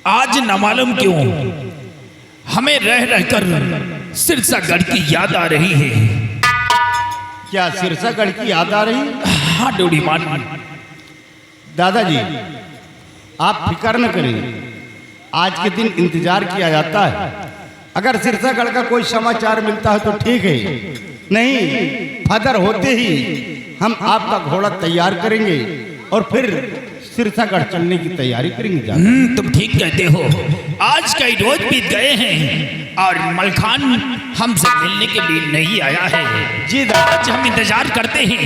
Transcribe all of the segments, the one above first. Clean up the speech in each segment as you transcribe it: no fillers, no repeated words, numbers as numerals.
आज न मालूम क्यों हमें रह रहकर सिरसागढ़ की याद आ रही है। क्या सिरसागढ़ की याद आ रही? हाँ डोडीमान। दादाजी आप फिक्र न करें, आज के दिन इंतजार किया जाता है। अगर सिरसागढ़ का कोई समाचार मिलता है तो ठीक है, नहीं फदर होते ही हम आपका घोड़ा तैयार करेंगे और फिर सिरसागढ़ चलने की तैयारी करेंगे। तुम ठीक कहते हो। आज कई रोज बीत गए हैं और मलखान हमसे मिलने के लिए नहीं आया है। जी आज हम इंतजार करते हैं।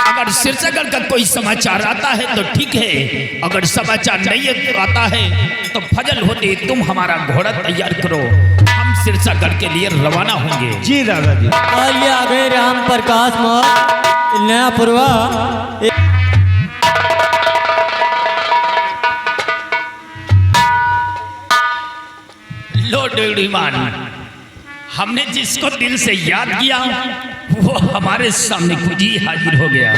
अगर सिरसागढ़ का कोई समाचार आता है तो ठीक है, अगर समाचार नहीं आता है तो फजल होते तुम हमारा घोड़ा तैयार करो, हम सिरसागढ़ के लिए रवाना होंगे। जी दादाजी। आइए आ गए राम प्रकाश मोहन नया पुरवा। लो डोडीमान, हमने जिसको दिल से याद किया वो हमारे सामने खुद ही हाजिर हो गया।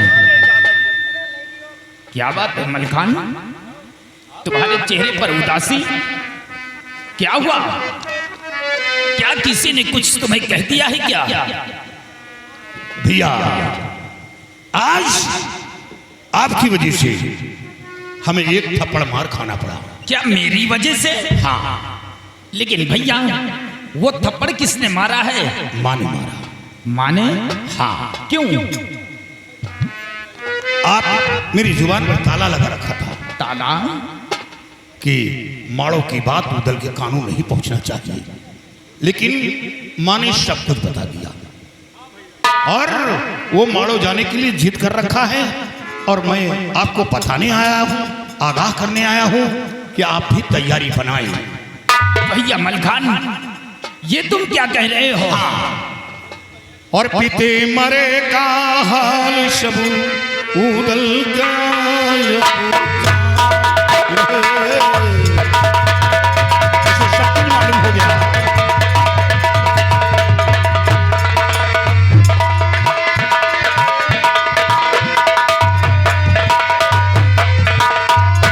क्या बात है मलखान, तुम्हारे चेहरे पर उदासी क्या हुआ? क्या किसी ने कुछ तुम्हें कह दिया है क्या? भैया आज आपकी वजह से हमें एक थप्पड़ मार खाना पड़ा। क्या मेरी वजह से? हाँ, लेकिन भैया वो थप्पड़ किसने मारा है? माँ ने मारा। माने? हाँ। क्यों? आप मेरी जुबान पर ताला लगा रखा था। ताला? कि माड़ों की बात उदल के कानून नहीं पहुंचना चाहिए, लेकिन माँ ने सब कुछ बता दिया और वो माड़ो जाने के लिए जिद कर रखा है। और मैं आपको बताने आया हूँ, आगाह करने आया हूँ कि आप भी तैयारी बनाएं। भैया मलखान, ये तुम क्या कह रहे हो? और पिते मरे का हाल सब उदल सब कुछ मालूम हो गया।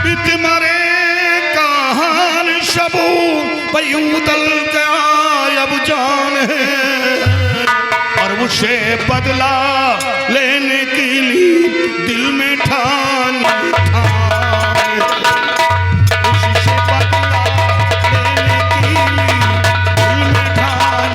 पिते मरे का हाल सब उदल गया अब जान है, और उसे बदला लेने के लिए दिल में ठान उससे बदला लेने के लिए दिल में ठान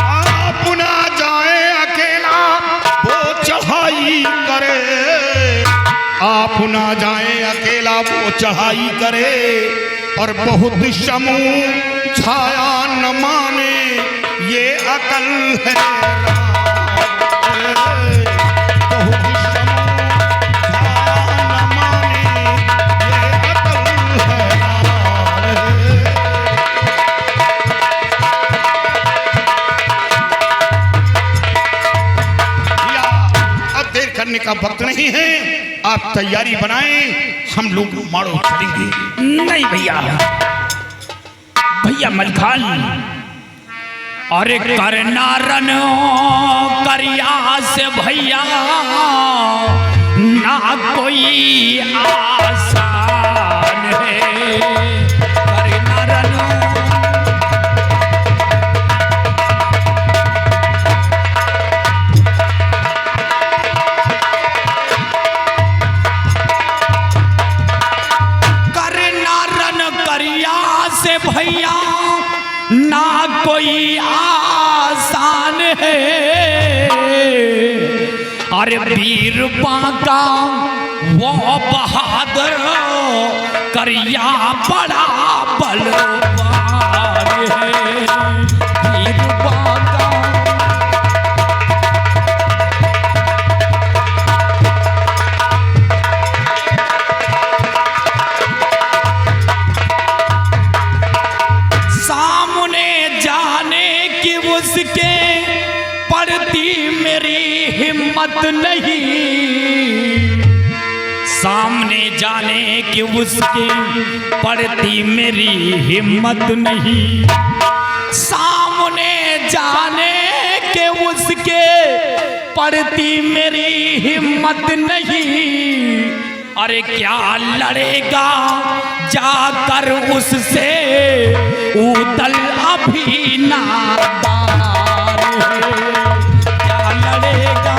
आप ना जाए अकेला वो चढ़ाई करे, आप ना जाए अकेला वो चढ़ाई करे, और बहुत समूह छाया न माने ये अकल है। बहुत समूह छाया न माने ये अकल है। भैया अब देर करने का वक्त नहीं है, आप तैयारी बनाएं, हम लोग माड़ो चलेंगे। नहीं भैया, भैया मलखान, अरे करना रन करिया से भैया ना कोई आसान है। करना रन भैया ना कोई आसान है। अरे वीर बांका वो बहादुर करिया बड़ा बलवान है। वीर बांका उसके पड़ती मेरी हिम्मत नहीं, सामने जाने की उसके पड़ती मेरी हिम्मत नहीं, सामने जाने के उसके पड़ती मेरी हिम्मत नहीं, अरे क्या लड़ेगा जाकर उससे, उदल अभी नादान है, क्या लड़ेगा।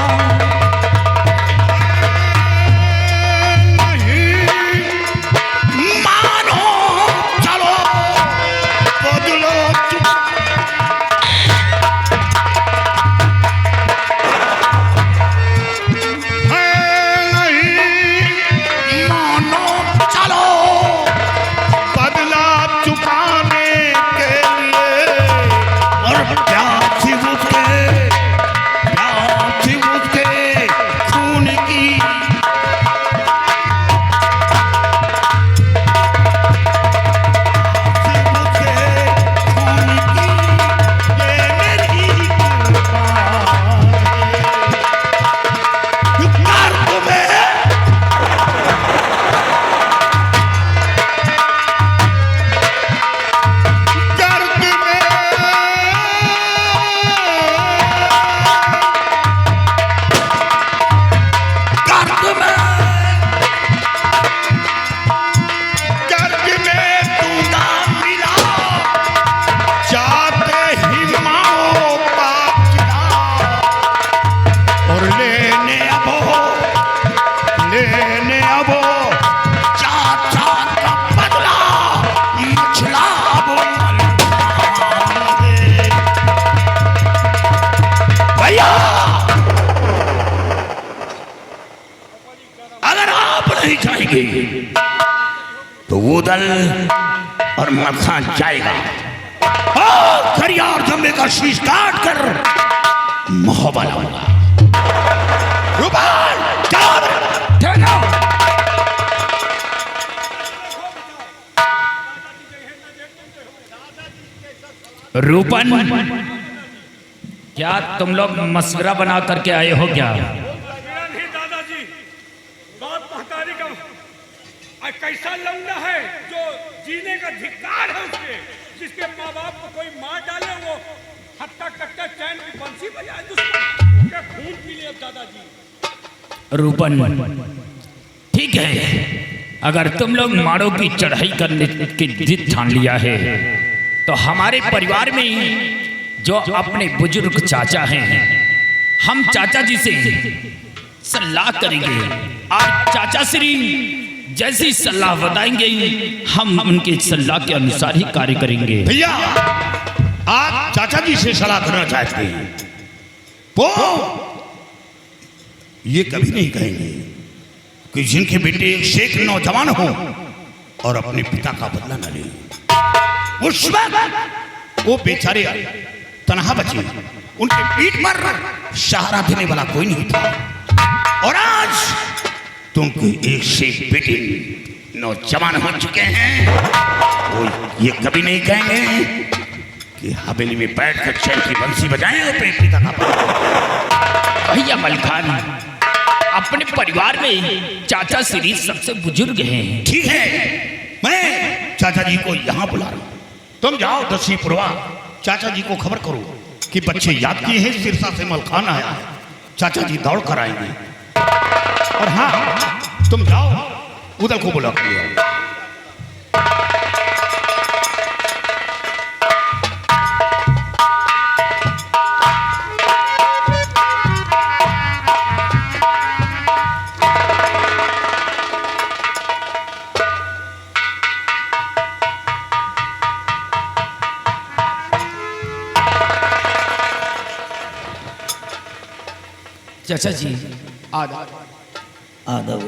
तो उदल और मलखान जाएगा, खरिया और जम्बे का शीश काट कर महोबा लाऊंगा। रूपाल रूपन, क्या तुम लोग मशवरा बना करके आए हो क्या? दादाजी, बात महतारी का कैसा लौंडा है जो जीने का धिक्कार है उसके, जिसके माँ बाप को कोई मार डाले वो हत्ता कट्टा चैन की बंसी बजाए, उसका खून पी ले दादाजी। रूपन, ठीक है, अगर तुम लोग माड़ों की चढ़ाई करने की जिद ठान लिया है तो हमारे परिवार में जो अपने बुजुर्ग चाचा हैं, हम चाचा जी से सलाह करेंगे और चाचा श्री जैसी सलाह बताएंगे हम उनके सलाह के अनुसार ही कार्य करेंगे। भैया, आप चाचा जी से सलाह करना चाहते हैं तो ये कभी नहीं कहेंगे कि जिनके बेटे एक शेख नौजवान हो और अपने पिता का बदला न ले। उस वक्त वो बेचारे तनहा बचे, उनके पीठ पर सहारा देने वाला कोई नहीं था, और आज तुमको एक शेख बेटे नौजवान हो चुके हैं, वो ये कभी नहीं कहेंगे कि हवेली में बैठकर चैन की बंसी बजाएं अपने पिता का। भैया मलखान, अपने परिवार में चाचा श्री सबसे बुजुर्ग हैं। ठीक है, मैं चाचा जी को यहाँ बुला रहा हूँ, तुम जाओ 10वीं पूर्वा चाचा जी को खबर करो कि बच्चे याद किए हैं, सिरसा से मलखान आया है, चाचा जी दौड़ कर आएंगे। और हाँ, तुम जाओ उदल को बुला के आओ। चाचा जी आदाब आदाब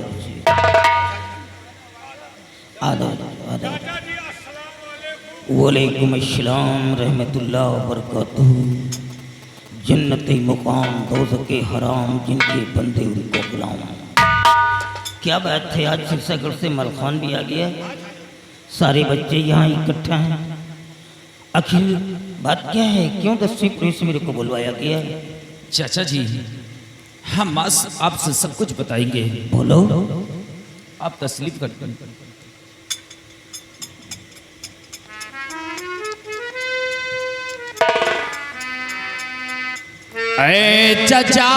आदाब। वालेकुम अस्सलाम रहमतुल्लाह व बरकातुहू। जन्नत मुकाम दोज़ख हराम जिनके बंदे उनको गुलाम। क्या बात है, आज सिरसागढ़ से मलखान भी आ गया, सारे बच्चे यहाँ इकट्ठा हैं। आखिर बात क्या है, क्यों 10वीं पूर्वी से मेरे को बुलवाया गया? चाचा जी, हम आपसे सब कुछ बताएंगे, बोलो। आप तस्लीम करते। ऐ चचा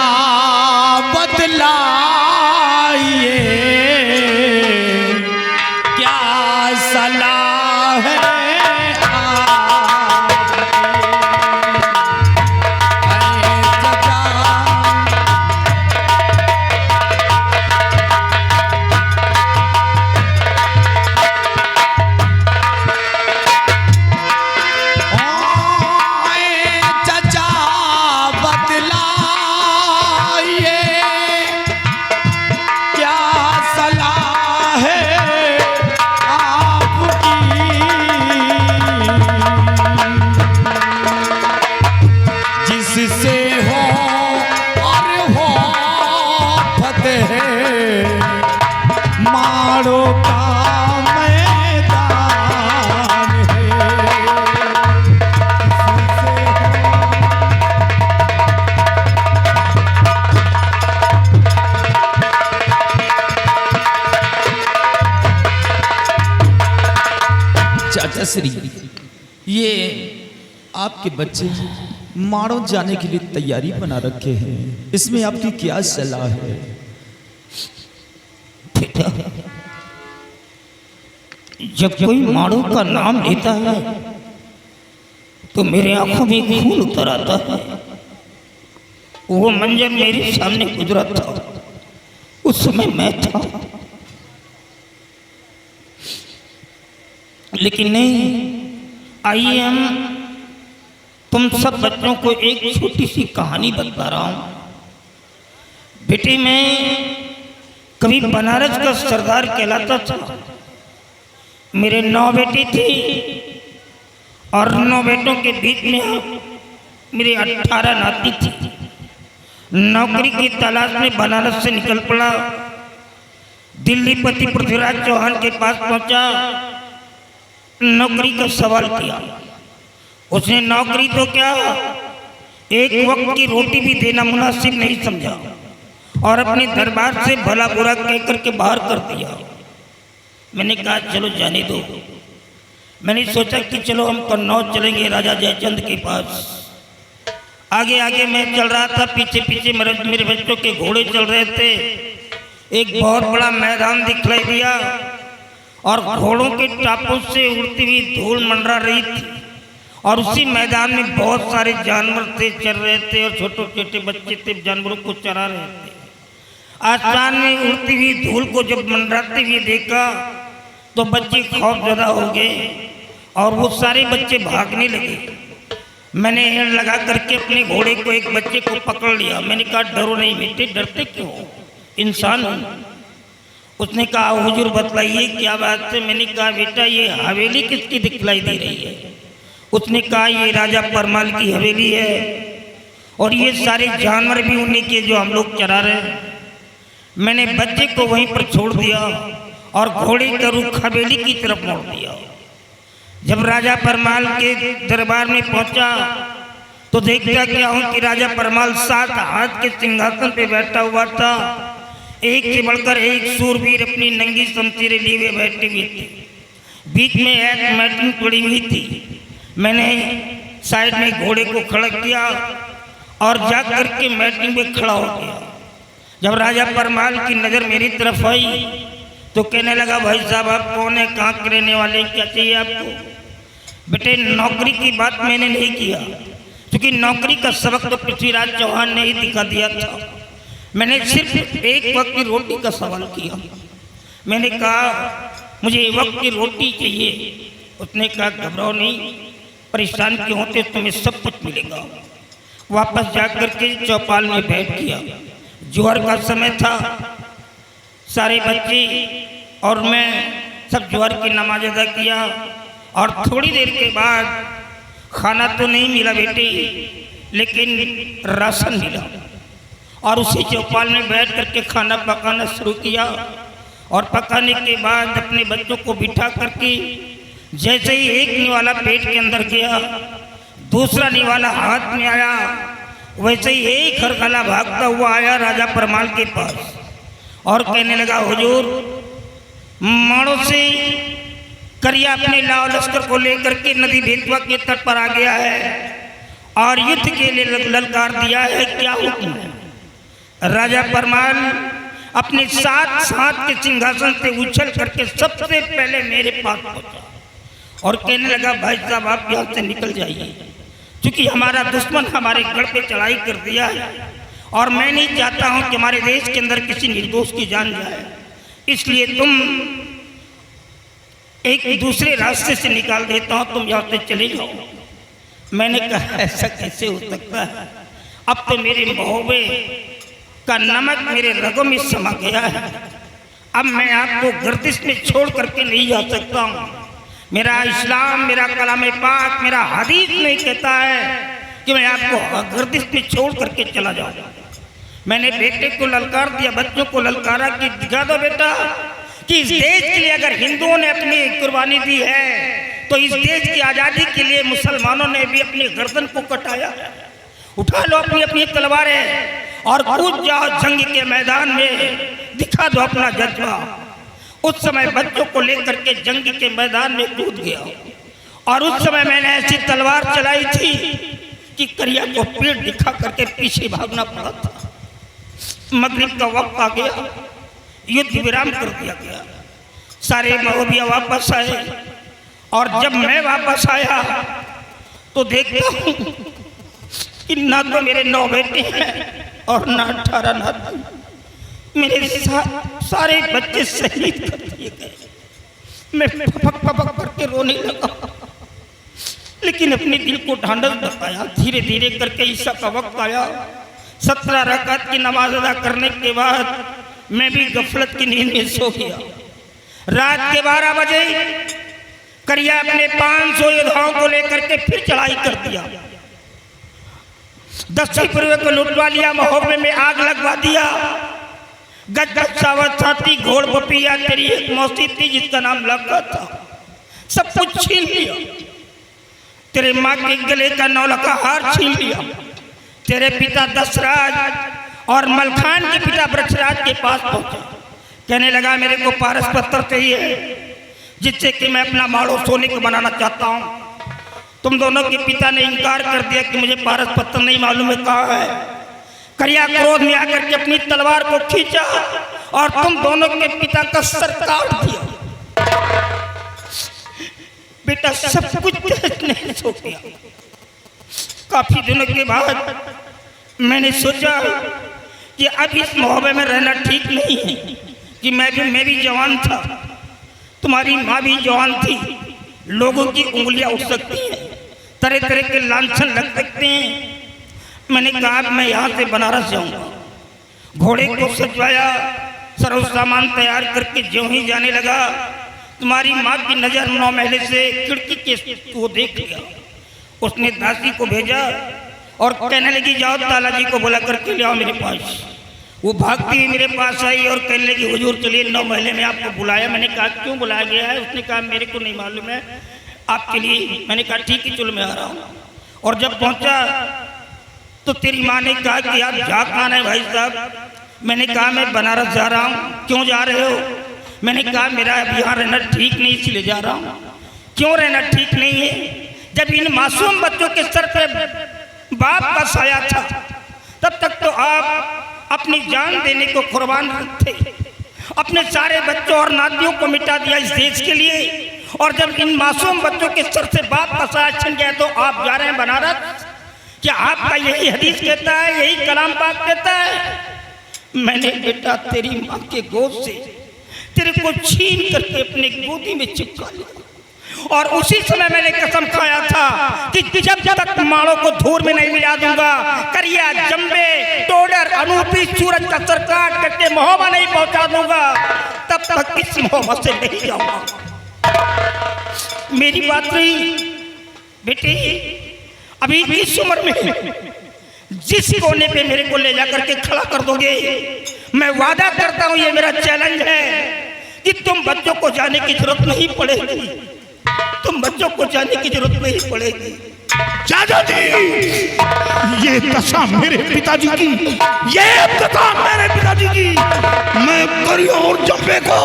बतलाइए क्या सलाह है श्री, ये आपके बच्चे माड़ो जाने के लिए तैयारी बना रखे हैं, इसमें आपकी क्या सलाह है? बेटा, जब कोई माड़ो का नाम लेता है तो मेरे आंखों में खून उतर आता है। वो मंजर मेरे सामने गुजरा था, उस समय मैं था, लेकिन नहीं। आइए हम तुम सब बच्चों को एक छोटी सी कहानी बता रहा हूं। बेटे, मैं कभी बनारस का सरदार कहलाता था। मेरे 9 बेटे थे और 9 बेटों के बीच में मेरे 18 नाती थी। नौकरी की तलाश में बनारस से निकल पड़ा। दिल्ली पति पृथ्वीराज चौहान के पास पहुंचा, नौकरी का सवाल किया। उसने नौकरी तो क्या, एक वक्त की रोटी भी देना मुनासिब नहीं समझा और अपने दरबार से भला बुरा कह करके बाहर कर दिया। मैंने कहा चलो जाने दो। मैंने सोचा कि चलो हम कन्नौज चलेंगे राजा जयचंद के पास। आगे आगे मैं चल रहा था, पीछे पीछे मेरे बच्चों के घोड़े चल रहे थे। एक बहुत बड़ा मैदान दिखलाई दिया और घोड़ों के टापों से उड़ती हुई धूल मंडरा रही थी और उसी मैदान में बहुत सारे जानवर थे, चल रहे थे और छोटे छोटे बच्चे थे, जानवरों को चरा रहे थे। आसमान में उड़ती हुई धूल को जब मंडराते हुए देखा तो बच्चे खौफजदा हो गए और वो सारे बच्चे भागने लगे। मैंने एड़ लगा करके अपने घोड़े को एक बच्चे को पकड़ लिया। मैंने कहा डरो नहीं बेटे, डरते क्यों हो, इंसान हो। उसने कहा हुजूर बतलाइए क्या बात है। मैंने कहा बेटा ये हवेली किसकी दिखलाई दे रही है। उसने कहा ये राजा परमाल की हवेली है और ये सारे जानवर भी उन्हीं के जो हम लोग चरा रहे हैं। मैंने बच्चे को वहीं पर छोड़ दिया और घोड़े का रुख हवेली की तरफ मोड़ दिया। जब राजा परमाल के दरबार में पहुंचा तो देखता क्या हूं कि राजा परमाल 7 हाथ के सिंहासन पे बैठा हुआ था। एक से बढ़कर एक सूरवीर अपनी नंगी शमशीरें लिए हुए बैठे हुए थे। बीच में एक मैटिंग पड़ी हुई थी। मैंने साइड में घोड़े को खड़ा किया और जा करके मैटिंग में खड़ा हो गया। जब राजा परमाल की नज़र मेरी तरफ आई तो कहने लगा भाई साहब आप कौन है, कहाँ के रहने वाले, क्या चाहिए आपको। बेटे नौकरी की बात मैंने नहीं किया क्योंकि नौकरी का सबक तो पृथ्वीराज चौहान ने ही दिखा दिया था। मैंने सिर्फ एक वक्त की रोटी का सवाल किया। मैंने कहा मुझे एक वक्त की रोटी चाहिए। उसने कहा घबराओ नहीं, परेशान क्यों होते, तुम्हें सब कुछ मिलेगा। वापस जाकर के चौपाल में बैठ गया। जोहर का समय था, सारे बच्चे और मैं सब जोहर की नमाज अदा किया और थोड़ी देर के बाद खाना तो नहीं मिला बेटे, लेकिन राशन मिला और उसी चौपाल में बैठ करके खाना पकाना शुरू किया। और पकाने के बाद अपने बच्चों को बिठा करके जैसे ही एक निवाला पेट के अंदर गया, दूसरा निवाला हाथ में आया, वैसे ही एक खरखला भागता हुआ आया राजा परमाल के पास और कहने लगा हुजूर माड़ो से करिया अपने लाव लश्कर को लेकर के नदी बेतवा के तट पर आ गया है और युद्ध के लिए ललकार दिया है। क्या हुक्म है? राजा परमाल अपने साथ के सिंहासन से उछल करके सबसे पहले मेरे पास पहुंचा और कहने लगा, भाई साहब आप यहाँ से निकल जाइए, क्योंकि हमारा दुश्मन हमारे गढ़ पे चढ़ाई कर दिया है और मैं नहीं चाहता हूँ कि हमारे देश के अंदर किसी निर्दोष की जान जाए, इसलिए तुम एक दूसरे रास्ते से निकाल देता हूँ, तुम यहाँ से चले जाओ। मैंने कहा ऐसा कैसे हो सकता है? अब तो मेरे महोबे का नमक मेरे रगों में समा गया है, अब मैं आपको गर्दिश में छोड़ करके नहीं जा सकता हूँ। मेरा इस्लाम, मेरा कलाम पाक, मेरा हदीस नहीं कहता है कि मैं आपको गर्दिश में छोड़ करके चला जाऊँ। मैंने बेटे को ललकार दिया, बच्चों को ललकारा कि दिखा दो बेटा कि इस देश के लिए अगर हिंदुओं ने अपनी कुर्बानी दी है तो इस देश की आज़ादी के लिए मुसलमानों ने भी अपनी गर्दन को कटाया। उठा लो अपनी अपनी तलवारें और कूद जाओ जंग के मैदान में, दिखा दो अपना जज्बा। उस समय बच्चों को लेकर के जंग के मैदान में कूद गया और उस समय मैंने ऐसी तलवार चलाई थी कि करिया को पेड़ दिखा करके पीछे भागना पड़ा था। मगरिब का वक्त आ गया, युद्ध विराम कर दिया गया, सारे महोबिया वापस आए और जब मैं वापस आया तो देखता हूँ कि ना तो मेरे 9 बेटे हैं और ना 18 नाती, मेरे सारे बच्चे शहीद कर दिए गए। मैं फपक करके रोने लगा, लेकिन अपने दिल को ढांढस बताया। धीरे धीरे करके ईसा का वक्त आया। 17 रकात की नमाज अदा करने के बाद मैं भी गफलत की नींद में सो गया। रात के 12 बजे करिया अपने 500 योद्धाओं को लेकर के फिर चढ़ाई कर दिया। दक्षिणपूर्व को लुटवा लिया, महोबे में आग लगवा दिया। गजगज सावत साथी घोड़ बपिया तेरी एक मौसी थी जिसका नाम लगा था, सब कुछ छीन लिया। तेरे माँ के गले का 9 लखा हार छीन लिया। तेरे पिता दशराज और मलखान के पिता वृक्षराज के पास पहुंचा, कहने लगा मेरे को पारस पत्थर चाहिए जिससे कि मैं अपना माड़ो सोने को बनाना चाहता हूँ। तुम दोनों के पिता ने इनकार कर दिया कि मुझे पारस पत्थर नहीं मालूम है कहाँ है। करिया क्रोध में आकर के अपनी तलवार को खींचा और तुम दोनों के पिता का सर काट दिया। बेटा सब कुछ नहीं सो गया। काफी दिनों के बाद मैंने सोचा कि अब इस मोहब्बे में रहना ठीक नहीं है कि मैं भी जवान था, तुम्हारी माँ भी जवान थी, लोगों की उंगलियां उठ सकती हैं, तरह तरह के लांछन लग सकते हैं। मैंने कहा मैं यहाँ से बनारस जाऊँगा। घोड़े को सजवाया, सर्व सामान तैयार करके ज्यों ही जाने लगा, तुम्हारी माँ की नज़र 9 महले से खिड़की के वो देख लिया। उसने दासी को भेजा और कहने लगी जाओ ताला जी को बुला करके ले आओ मेरे पास। वो भागती हुई मेरे पास आई और कहने लगी हुजूर चलिए 9 महले में आपको बुलाया। मैंने कहा क्यों बुलाया गया है? उसने कहा मेरे को नहीं मालूम है, आपके लिए। मैंने कहा ठीक है चलो मैं आ रहा हूँ। और जब पहुँचा तो तेरी माँ ने कहा कि आप जा कहाँ है भाई साहब? मैंने कहा मैं बनारस जा रहा हूँ। क्यों जा रहे हो? मैंने कहा मेरा अब यहाँ रहना ठीक नहीं इसलिए जा रहा हूँ। क्यों रहना ठीक नहीं है? जब इन मासूम बच्चों के सर पे बाप का साया था तब तक तो आप अपनी जान देने को कुर्बान थे, अपने सारे बच्चों और नातियों को मिटा दिया इस देश के लिए। और जब इन मासूम बच्चों के सर से बाप का साया छिन गया तो आप जा रहे हैं बनारस। क्या आपका यही हदीस कहता है, यही कलाम पाक कहता है? मैंने बेटा तेरी माँ के गोद से तेरे को छीन करके अपने गोदी में चिपका लिया और उसी समय मैंने कसम खाया था कि जब तक माड़ों को धूर में नहीं मिला दूंगा, करिया, जंबे, टोडर, अनूपी, सूरज का सर काट करके महोबा नहीं पहुंचा दूंगा, तब तक इस महोबा से नहीं जाऊंगा। मेरी बात नहीं बेटी, अभी इस उम्र में जिस कोने पे मेरे को ले जाकर के खड़ा कर दोगे, मैं वादा करता हूं, ये मेरा चैलेंज है कि तुम बच्चों को जाने की जरूरत नहीं पड़ेगी, तुम बच्चों को जाने की जरूरत नहीं पड़ेगी। चाचा जी, ये दशा मेरे पिताजी की, ये दशा मेरे पिताजी की। मैं करिया और जंबे को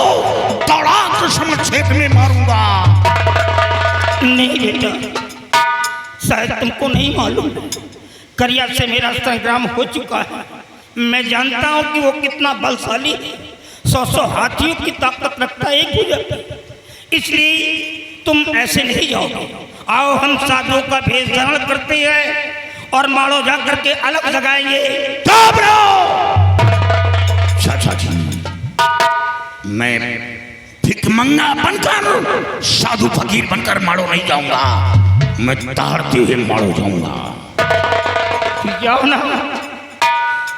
तड़ाक समर क्षेत्र में मारूंगा। नहीं बेटा, शायद तुमको नहीं मालूम, करिया से मेरा संग्राम हो चुका है। मैं जानता हूँ कि वो कितना बलशाली है, 100 हाथियों की ताकत रखता है एक गुजर। इसलिए तुम ऐसे नहीं जाओगे। आओ हम साधुओं का भेष धारण करते हैं और माड़ो जा करके अलग लगाएंगे। चाचा जी, मैं भिकमंगा बनकर, साधु फकीर बनकर माड़ो नहीं जाऊंगा, मैं ताड़ते हुए माड़ो जाऊंगा। जाओ ना,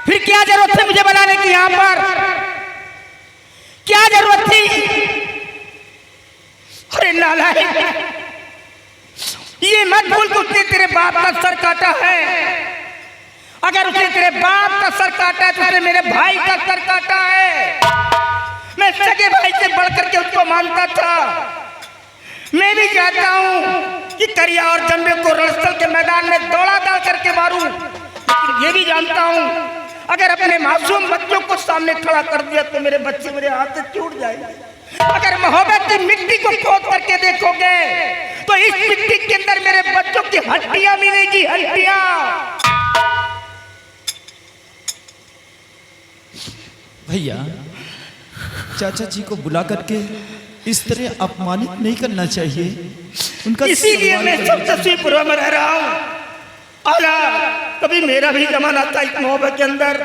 फिर क्या जरूरत थी मुझे बनाने की? यहाँ पर क्या जरूरत थी? अरे नालायक, ये मत भूल कि उसने तेरे बाप का सर काटा है। अगर उसने तेरे बाप का सर काटा है तो उसने मेरे भाई का सर काटा है। मैं सगे भाई से बढ़ करके उसको मानता था। मैं भी चाहता हूं कि करिया और जंबे को रणस्थल के मैदान में दौड़ा डाल करके मारूं, लेकिन ये भी जानता हूं अगर अपने मासूम बच्चों को सामने खड़ा कर दिया तो मेरे बच्चे मेरे हाथ से छूट जाएंगे। अगर मोहब्बत की मिट्टी को खोद करके देखोगे तो इस मिट्टी के अंदर मेरे बच्चों की हड्डियां मिलेगी, हड्डियां। भैया, चाचा जी को बुला करके इस तरह अपमानित नहीं करना चाहिए। उनका इसीलिए मैं सब तस्वीर में रह रहा हूँ। आला, कभी मेरा भी जमाना था इस मोहब्बत के अंदर,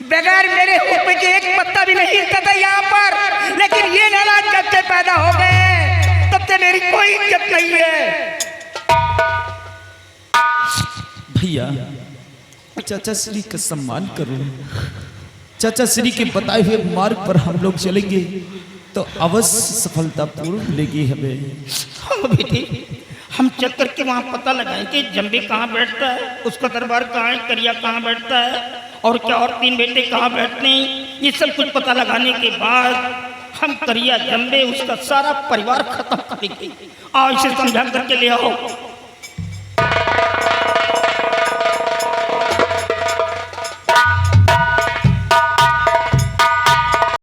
बगैर मेरे हुक्म के एक पत्ता भी नहीं हिलता था यहाँ पर। लेकिन ये नाराज जब से पैदा हो गए तब से मेरी कोई इज्जत नहीं है। भैया, चाचा श्री का सम्मान करो। चाचा श्री के बताए हुए मार्ग पर हम लोग चलेंगे तो अवश्य सफलता पूर्ण मिलेगी हमें। हाँ बेटी, हम चल करके वहाँ पता लगाएं कि जंबे कहाँ बैठता है, उसका दरबार कहाँ है, करिया कहाँ बैठता है और क्या और 3 बेटे कहाँ बैठते हैं। ये सब कुछ पता लगाने के बाद हम करिया, जंबे, उसका सारा परिवार खत्म करेंगे। आओ इसे समझा करके ले आओ।